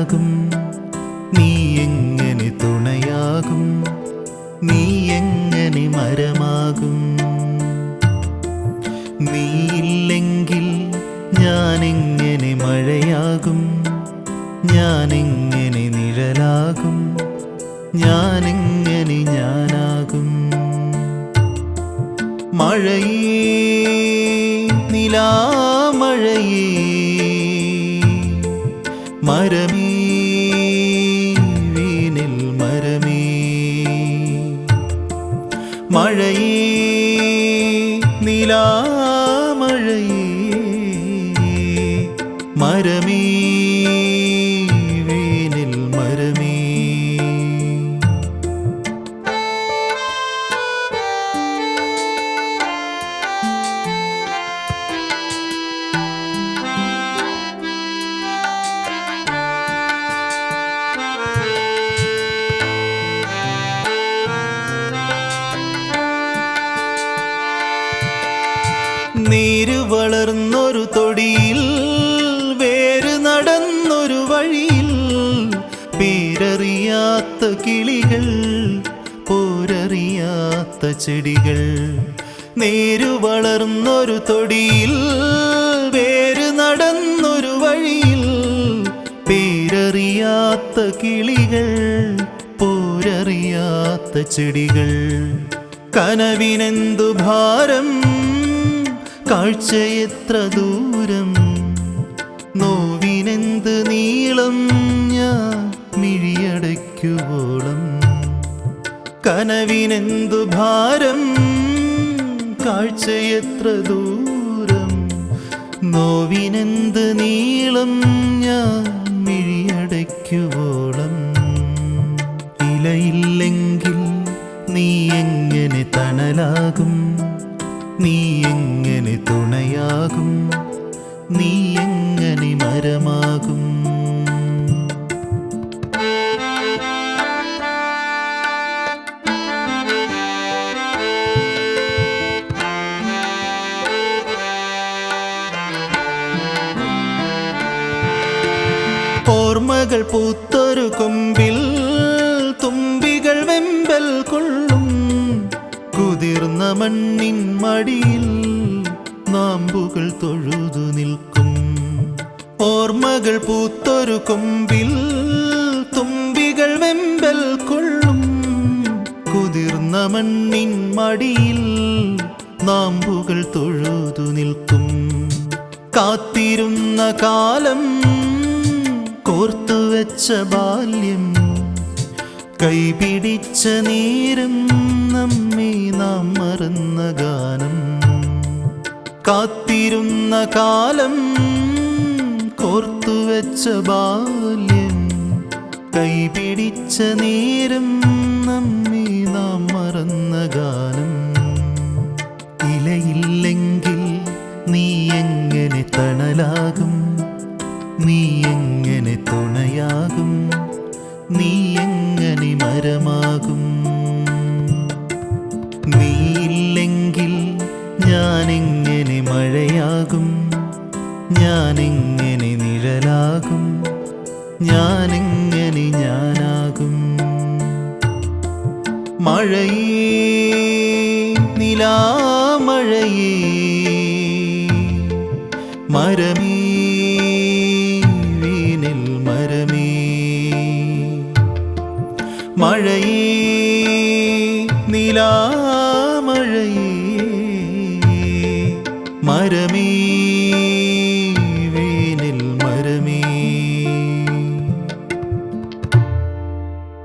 തണലാകും? നീ എങ്ങനെ തുണയാകും? നീ എങ്ങനെ മരമാകും? നീയില്ലെങ്കിൽ ഞാനെങ്ങനെ മഴയാകും? ഞാനെങ്ങനെ നിഴലാകും? ഞാനെങ്ങനെ ഞാനാകും? മഴയേ നിലാമഴയേ, മരമേ വീണിൽ മരമേ, മഴയേ നിലാമഴയേ, മരമേ വീണിൽ മരമേ. നീര് വളർന്നൊരു തൊടിയിൽ, വേര് നടന്നൊരു വഴിയിൽ, പേരറിയാത്ത കിളികൾ, പോരറിയാത്ത ചെടികൾ. നീര് വളർന്നൊരു തൊടിയിൽ, വേര് നടന്നൊരു വഴിയിൽ, പേരറിയാത്ത കിളികൾ, പോരറിയാത്ത ചെടികൾ. കനവിനെന്തു ഭാരം, കാഴ്ചയെത്ര ദൂരം, നോവിനെന്ത് നീളം, ഞാൻ മിഴിയടയ്ക്കുവോളം. കനവിനെന്തു ഭാരം, കാഴ്ചയെത്ര ദൂരം, നോവിനെന്ത് നീളം, ഞാൻ മിഴിയടയ്ക്കുവോളം. ഇലയില്ലെങ്കിൽ നീ എങ്ങനെ തണലാകും? നീ എങ്ങനെ തുണയാകും? നീ എങ്ങനെ മരമാകും? ഓർമ്മകൾ പൂത്തൊരു കൊമ്പിൽ, തുമ്പികൾ വെമ്പൽ കൊള്ളും, കുതിർന്ന മണ്ണിൻ മടിയിൽ നാമ്പുകൾ തൊഴുതു നിൽക്കും. ഓർമ്മകൾ പൂത്തൊരു കൊമ്പിൽ, തുമ്പികൾ വെമ്പൽ കൊള്ളും, കുതിർന്ന മണ്ണിൻ മടിയിൽ നാമ്പുകൾ തൊഴുതു നിൽക്കും. കാത്തിരുന്ന കാലം, കോർത്തുവെച്ച ബാല്യം, കൈപിടിച്ച നേരം, നമ്മെ നാം മറന്ന ഗാനം. കാത്തിരുന്ന കാലം, കോർത്തുവെച്ച ബാല്യം, കൈപിടിച്ച നേരം, നമ്മെ നാം മറന്ന ഗാനം. ഇലയില്ലെങ്കിൽ നീ എങ്ങനെ തണലാകും? നീ എങ്ങനെ തുണയാകും? നീ എങ്ങനെ മരമാകും? നീയില്ലെങ്കിൽ ഞാനെങ്ങനെ മഴയാകും? ഞാനെങ്ങനെ നിഴലാകും? ഞാനെങ്ങനെ ഞാനാകും? മഴയേ നിലാമഴയേ, മരമേ വീണിൽ മരമേ, മഴയേ നിലാമഴയേ, മരമേ